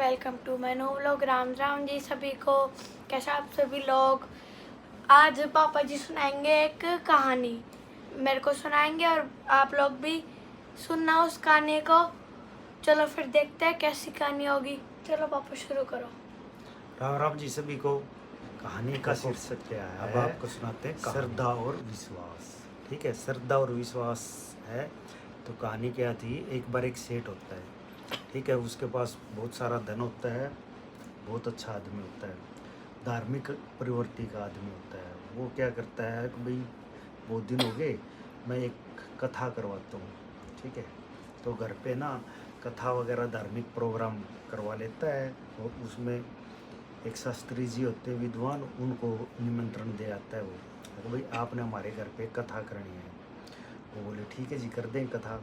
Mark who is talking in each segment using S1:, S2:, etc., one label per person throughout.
S1: Welcome to my new vlog. Ram Ram ji सभी को। कैसे आप सभी लोग। आज पापा जी सुनाएंगे एक कहानी, मेरे को सुनाएंगे और आप लोग भी सुनना उस कहानी को। चलो फिर देखते हैं कैसी कहानी होगी। चलो पापा शुरू करो।
S2: राम राम जी सभी को। कहानी का शीर्षक क्या है? अब आपको सुनाते हैं श्रद्धा और विश्वास। ठीक है, श्रद्धा और विश्वास है। तो कहानी क्या थी, एक बार एक सेठ होता है, ठीक है, उसके पास बहुत सारा धन होता है, बहुत अच्छा आदमी होता है, धार्मिक प्रवृत्ति का आदमी होता है। वो क्या करता है कि भाई बहुत दिन हो गए, मैं एक कथा करवाता हूँ, ठीक है। तो घर पे ना कथा वगैरह धार्मिक प्रोग्राम करवा लेता है, और उसमें एक शास्त्री जी होते हैं विद्वान, उनको निमंत्रण दे आता है वो, तो भाई आपने हमारे घर पे कथा करनी है। वो बोले ठीक है जी, कर दें कथा।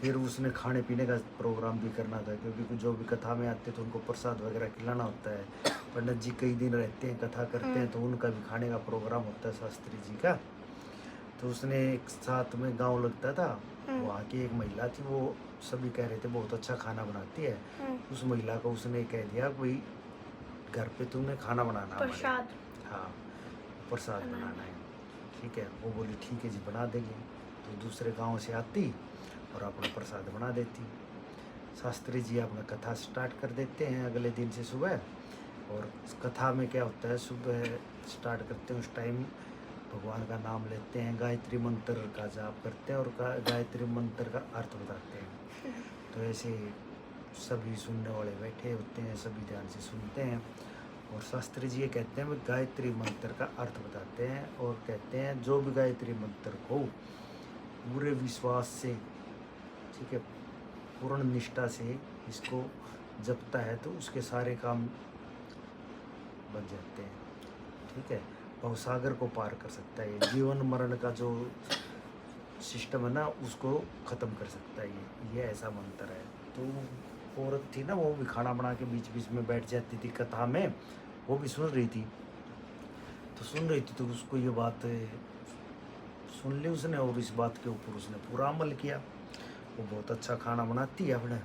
S2: फिर उसने खाने पीने का प्रोग्राम भी करना था, क्योंकि जो भी कथा में आते तो उनको प्रसाद वगैरह खिलाना होता है। पंडित जी कई दिन रहते हैं, कथा करते हैं, तो उनका भी खाने का प्रोग्राम होता है शास्त्री जी का। तो उसने एक साथ में गांव लगता था, वहाँ की एक महिला थी, वो सभी कह रहे थे बहुत अच्छा खाना बनाती है। उस महिला को उसने कह दिया कोई घर पे तुमने खाना बनाना,
S1: प्रसाद।
S2: हाँ प्रसाद बनाना है, ठीक है। वो बोली ठीक है जी बना देंगे। तो दूसरे गांव से आती और अपना प्रसाद बना देती। शास्त्री जी अपना कथा स्टार्ट कर देते हैं अगले दिन से सुबह। और इस कथा में क्या होता है, सुबह स्टार्ट करते हैं उस टाइम भगवान का नाम लेते हैं, गायत्री मंत्र का जाप करते हैं और गायत्री मंत्र का अर्थ बताते हैं। तो ऐसे सभी सुनने वाले बैठे होते हैं, सभी ध्यान से सुनते हैं। और शास्त्री जी ये कहते हैं गायत्री मंत्र का अर्थ बताते हैं, और कहते हैं जो भी गायत्री मंत्र को पूरे विश्वास से, ठीक है, पूर्ण निष्ठा से इसको जपता है तो उसके सारे काम बन जाते हैं, ठीक है। और सागर को पार कर सकता है, जीवन मरण का जो सिस्टम है ना उसको ख़त्म कर सकता है ये ऐसा मंत्र है। तो औरत थी ना, वो भी खाना बना के बीच बीच में बैठ जाती थी कथा में, वो भी सुन रही थी। तो उसको ये बात सुन ली उसने, और इस बात के ऊपर उसने पूरा अमल किया। वो बहुत अच्छा खाना बनाती है, अपने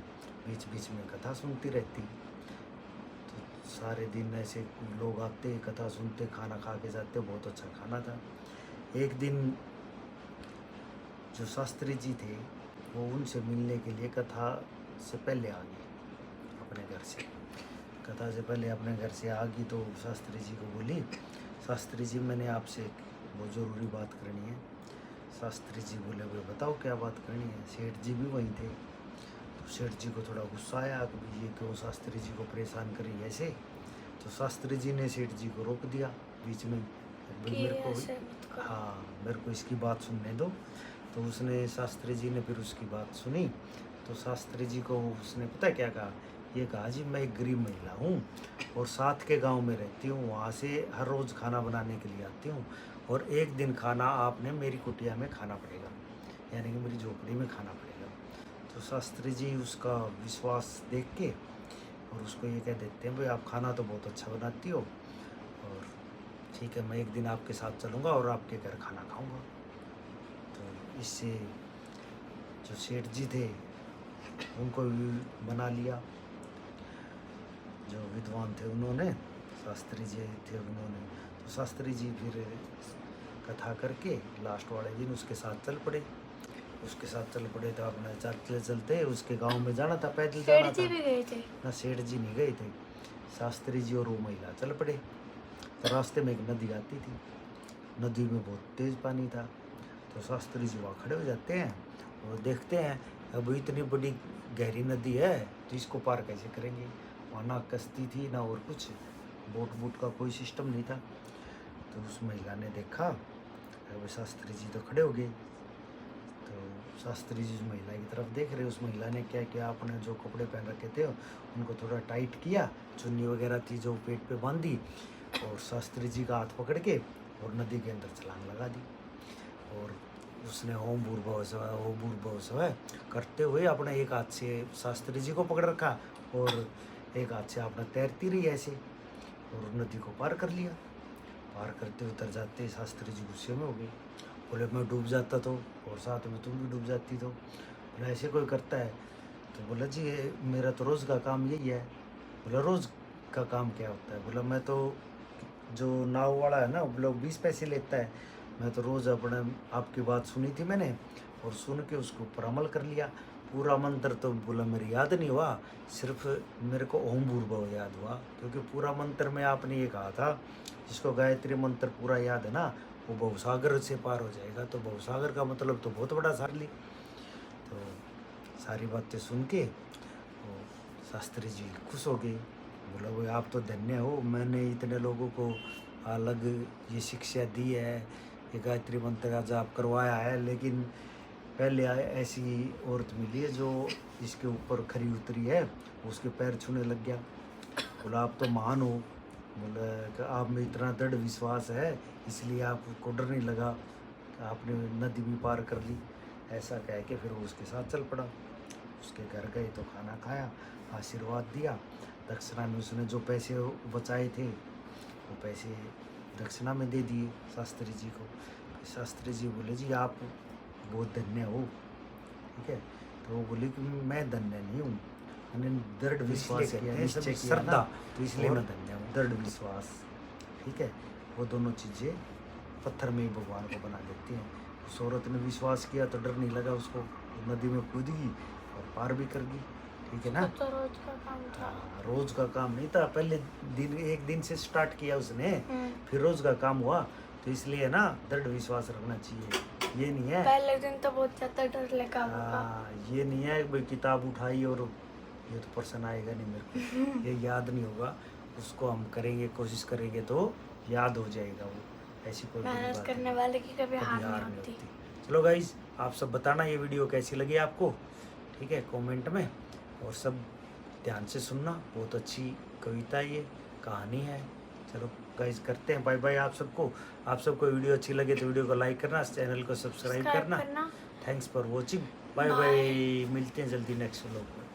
S2: बीच बीच में कथा सुनती रहती। तो सारे दिन ऐसे लोग आते, कथा सुनते, खाना खा के जाते, बहुत अच्छा खाना था। एक दिन जो शास्त्री जी थे वो उनसे मिलने के लिए कथा से पहले आ गई अपने घर से। कथा से पहले अपने घर से आ गई तो शास्त्री जी को बोली, शास्त्री जी मैंने आपसे एक बहुत ज़रूरी बात करनी है। शास्त्री जी बोले भाई बताओ क्या बात करनी है। सेठ जी भी वहीं थे। तो सेठ जी को थोड़ा गुस्सा आया कि ये क्यों शास्त्री जी को परेशान करी ऐसे। तो शास्त्री जी ने सेठ जी को रोक दिया बीच में, भाई मेरे को, हाँ मेरे को इसकी बात सुनने दो। तो उसने शास्त्री जी ने फिर उसकी बात सुनी। तो शास्त्री जी को उसने पता क्या कहा, ये कहा जी मैं एक गरीब महिला हूँ और साथ के गांव में रहती हूँ, वहाँ से हर रोज़ खाना बनाने के लिए आती हूँ, और एक दिन खाना आपने मेरी कुटिया में खाना पड़ेगा, यानी कि मेरी झोपड़ी में खाना पड़ेगा। तो शास्त्री जी उसका विश्वास देख के और उसको ये कह देते हैं भाई आप खाना तो बहुत अच्छा बनाती हो, और ठीक है मैं एक दिन आपके साथ चलूँगा और आपके घर खाना खाऊँगा। तो इससे जो सेठ जी थे उनको भी बना लिया, जो विद्वान थे उन्होंने, शास्त्री जी थे उन्होंने। तो शास्त्री जी फिर कथा करके लास्ट वाले दिन उसके साथ चल पड़े। तो अपने चलते चलते उसके गांव में जाना था, पैदल जाना था।
S1: सेठ जी भी गए थे
S2: ना, सेठ जी नहीं गए थे, शास्त्री जी और वो महिला चल पड़े। तो रास्ते में एक नदी आती थी, नदी में बहुत तेज़ पानी था। तो शास्त्री जी वहाँ खड़े हो जाते हैं और देखते हैं अब इतनी बड़ी गहरी नदी है तो इसको पार कैसे करेंगे। वहाँ ना कश्ती थी ना और कुछ, बोट वोट का कोई सिस्टम नहीं था। तो उस महिला ने देखा, अब शास्त्री जी तो खड़े हो गए। तो शास्त्री जी उस महिला की तरफ देख रहे। उस महिला ने क्या किया, अपने जो कपड़े पहन रखे थे उनको थोड़ा टाइट किया, चुन्नी वगैरह थी जो पेट पे बांधी, और शास्त्री जी का हाथ पकड़ के और नदी के अंदर छलांग लगा दी। और उसने ओम भूर्भुवः स्वः ओम भूर्भुवः स्वः करते हुए अपने एक हाथ से शास्त्री जी को पकड़ रखा और एक हाथ से अपना तैरती रही ऐसे, और नदी को पार कर लिया। पार करते उतर जाते शास्त्री जी गुस्से में हो गए, बोले मैं डूब जाता तो और साथ में तुम भी डूब जाती तो। बोला ऐसे कोई करता है? तो बोला जी ये मेरा तो रोज़ का काम यही है, बोला रोज़ का काम क्या होता है? बोला मैं तो जो नाव वाला है ना वो लोग 20 पैसे लेता है, मैं तो रोज़ अपने आपकी बात सुनी थी मैंने और सुन के उसके ऊपर अमल कर लिया। पूरा मंत्र तो बोला मेरे याद नहीं हुआ, सिर्फ मेरे को ओम भूर्भुवः याद हुआ, क्योंकि पूरा मंत्र में आपने ये कहा था जिसको गायत्री मंत्र पूरा याद है ना वो भवसागर से पार हो जाएगा। तो भवसागर का मतलब तो बहुत बड़ा सार ली। तो सारी बातें सुन के तो शास्त्री जी खुश हो गए। बोला वो आप तो धन्य हो, मैंने इतने लोगों को अलग ये शिक्षा दी है, ये गायत्री मंत्र का जाप करवाया है, लेकिन पहले ऐसी औरत मिली है जो इसके ऊपर खरी उतरी है, उसके पैर छूने लग गया। बोला आप तो महान हो, बोला कि आप में इतना दृढ़ विश्वास है इसलिए आपको डर नहीं लगा, आपने नदी भी पार कर ली। ऐसा कह के फिर वो उसके साथ चल पड़ा। उसके घर गए तो खाना खाया, आशीर्वाद दिया। दक्षिणा में उसने जो पैसे बचाए थे वो पैसे दक्षिणा में दे दिए शास्त्री जी को। शास्त्री जी बोले जी आप बहुत धन्य हो, ठीक है। तो वो बोले कि मैं धन्य नहीं हूँ, मैंने दृढ़ विश्वास किया, निश्चय किया श्रद्धा, तो इसलिए मैं धन्य हूँ। दृढ़ विश्वास, ठीक है, वो दोनों चीज़ें पत्थर में ही भगवान को बना देती हैं। उस औरत ने विश्वास किया तो डर नहीं लगा उसको, वो नदी में कूद गई और पार भी कर गई, ठीक है ना।
S1: तो रोज का काम था।
S2: हाँ, रोज का काम नहीं था, पहले दिन एक दिन से स्टार्ट किया उसने, फिर रोज का काम हुआ। तो इसलिए ना दृढ़ विश्वास रखना चाहिए, ये नहीं है
S1: पहले दिन तो बहुत ज्यादा डर लगा होगा।
S2: ये नहीं है भाई किताब उठाई और ये तो पर्सन आएगा नहीं मेरे को, ये याद नहीं होगा, उसको हम करेंगे, कोशिश करेंगे तो याद हो जाएगा वो। ऐसी कोई बड़ी
S1: मेहनत
S2: बात
S1: करने
S2: नहीं,
S1: वाले की कभी
S2: कभी
S1: हार
S2: हार
S1: नहीं
S2: नहीं
S1: होती।
S2: होती। चलो गाइज आप सब बताना ये वीडियो कैसी लगी आपको, ठीक है, कमेंट में। और सब ध्यान से सुनना, बहुत अच्छी कविता ये कहानी है। चलो गाइज करते हैं बाय बाय आप सबको। आप सबको वीडियो अच्छी लगे तो वीडियो को लाइक करना, चैनल को सब्सक्राइब करना। Thanks for watching, bye bye, मिलते हैं जल्दी नेक्स्ट व्लॉग में।